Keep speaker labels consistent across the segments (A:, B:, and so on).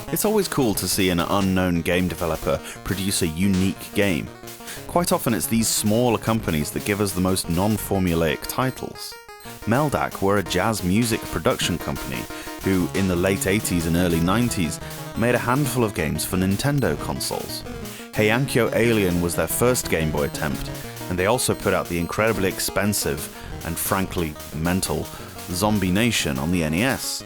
A: It's always cool to see an unknown game developer produce a unique game. Quite often it's these smaller companies that give us the most non-formulaic titles. Meldak were a jazz music production company who, in the late 80s and early 90s, made a handful of games for Nintendo consoles. Heiankyo Alien was their first Game Boy attempt, and they also put out the incredibly expensive and frankly mental Zombie Nation on the NES.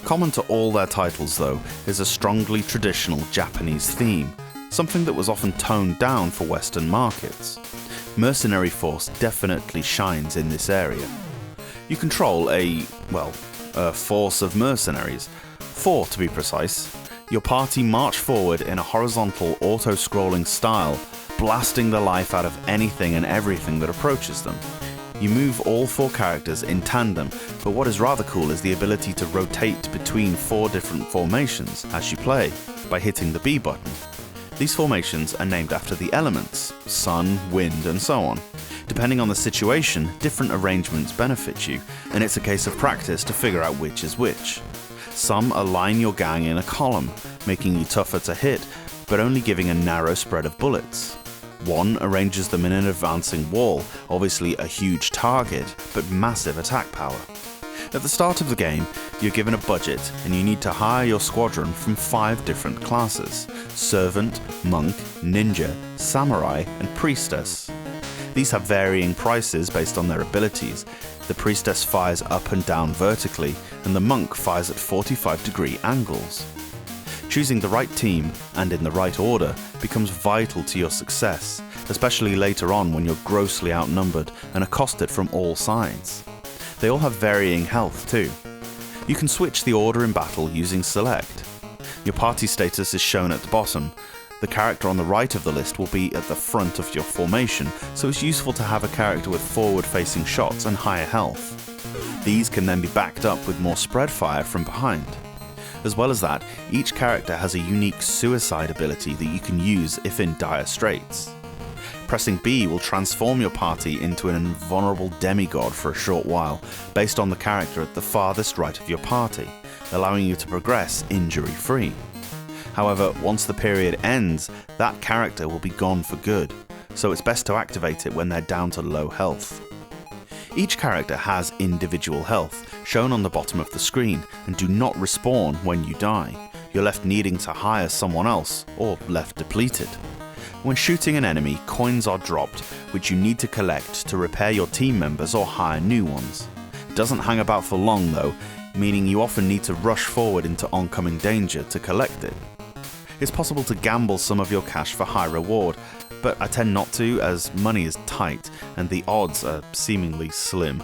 A: Common to all their titles, though, is a strongly traditional Japanese theme, something that was often toned down for Western markets. Mercenary Force definitely shines in this area. You control a force of mercenaries, 4 to be precise. Your party march forward in a horizontal auto-scrolling style, blasting the life out of anything and everything that approaches them. You move all 4 characters in tandem, but what is rather cool is the ability to rotate between 4 different formations as you play, by hitting the B button. These formations are named after the elements, sun, wind, and so on. Depending on the situation, different arrangements benefit you, and it's a case of practice to figure out which is which. Some align your gang in a column, making you tougher to hit, but only giving a narrow spread of bullets. One arranges them in an advancing wall, obviously a huge target, but massive attack power. At the start of the game, you're given a budget and you need to hire your squadron from 5 different classes: Servant, Monk, Ninja, Samurai, and Priestess. These have varying prices based on their abilities. The Priestess fires up and down vertically, and the Monk fires at 45-degree angles. Choosing the right team, and in the right order, becomes vital to your success, especially later on when you're grossly outnumbered and accosted from all sides. They all have varying health too. You can switch the order in battle using Select. Your party status is shown at the bottom. The character on the right of the list will be at the front of your formation, so it's useful to have a character with forward-facing shots and higher health. These can then be backed up with more spread fire from behind. As well as that, each character has a unique suicide ability that you can use if in dire straits. Pressing B will transform your party into an invulnerable demigod for a short while, based on the character at the farthest right of your party, allowing you to progress injury-free. However, once the period ends, that character will be gone for good, so it's best to activate it when they're down to low health. Each character has individual health, shown on the bottom of the screen, and do not respawn when you die. You're left needing to hire someone else, or left depleted. When shooting an enemy, coins are dropped, which you need to collect to repair your team members or hire new ones. It doesn't hang about for long though, meaning you often need to rush forward into oncoming danger to collect it. It's possible to gamble some of your cash for high reward, but I tend not to as money is tight and the odds are seemingly slim.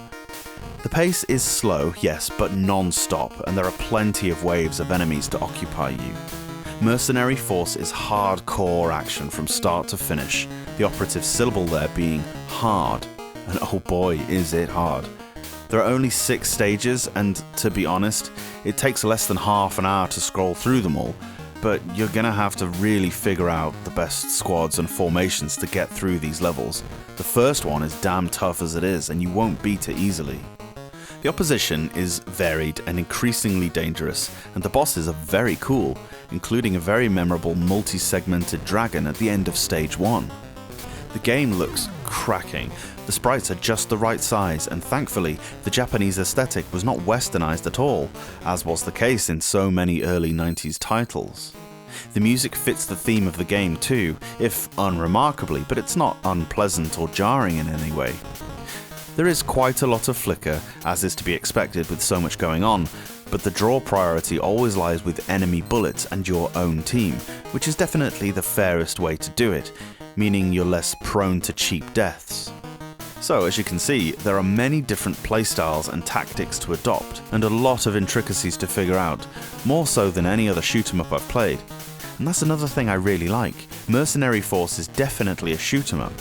A: The pace is slow, yes, but non-stop, and there are plenty of waves of enemies to occupy you. Mercenary Force is hardcore action from start to finish, the operative syllable there being hard, and oh boy is it hard. There are only 6 stages, and to be honest, it takes less than half an hour to scroll through them all, but you're gonna have to really figure out the best squads and formations to get through these levels. The first one is damn tough as it is, and you won't beat it easily. The opposition is varied and increasingly dangerous, and the bosses are very cool, including a very memorable multi-segmented dragon at the end of stage 1. The game looks cracking. The sprites are just the right size, and thankfully, the Japanese aesthetic was not westernized at all, as was the case in so many early 90s titles. The music fits the theme of the game too, if unremarkably, but it's not unpleasant or jarring in any way. There is quite a lot of flicker, as is to be expected with so much going on, but the draw priority always lies with enemy bullets and your own team, which is definitely the fairest way to do it, meaning you're less prone to cheap deaths. So, as you can see, there are many different playstyles and tactics to adopt, and a lot of intricacies to figure out, more so than any other shoot-'em-up I've played. And that's another thing I really like. Mercenary Force is definitely a shoot-'em-up.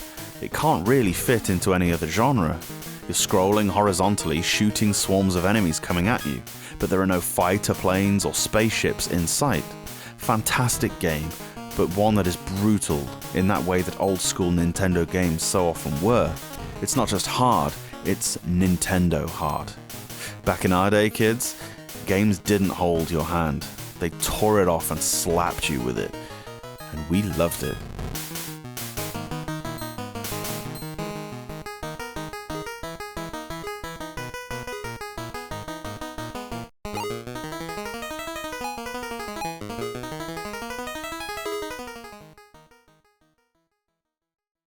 A: It can't really fit into any other genre. You're scrolling horizontally, shooting swarms of enemies coming at you, but there are no fighter planes or spaceships in sight. Fantastic game, but one that is brutal in that way that old-school Nintendo games so often were. It's not just hard, it's Nintendo hard. Back in our day, kids, games didn't hold your hand. They tore it off and slapped you with it, and we loved it.